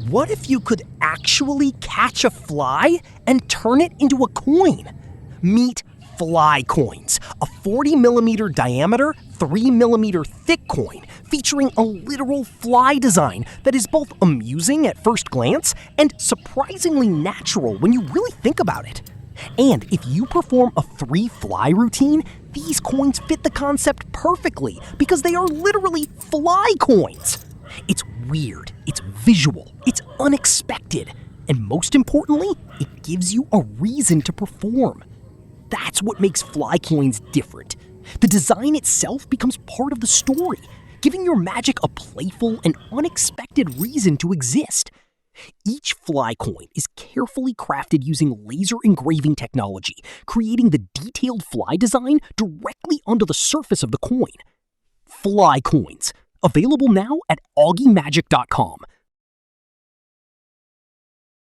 What if you could actually catch a fly and turn it into a coin? Meet fly coins, a 40-millimeter diameter, 3-millimeter thick coin featuring a literal fly design that is both amusing at first glance and surprisingly natural when you really think about it. And if you perform a 3-fly routine, these coins fit the concept perfectly because they are literally fly coins. It's weird, it's visual, it's unexpected, and most importantly, it gives you a reason to perform. That's what makes fly coins different. The design itself becomes part of the story, giving your magic a playful and unexpected reason to exist. Each fly coin is carefully crafted using laser engraving technology, creating the detailed fly design directly onto the surface of the coin. Fly coins, available now at OGIEMagic.com.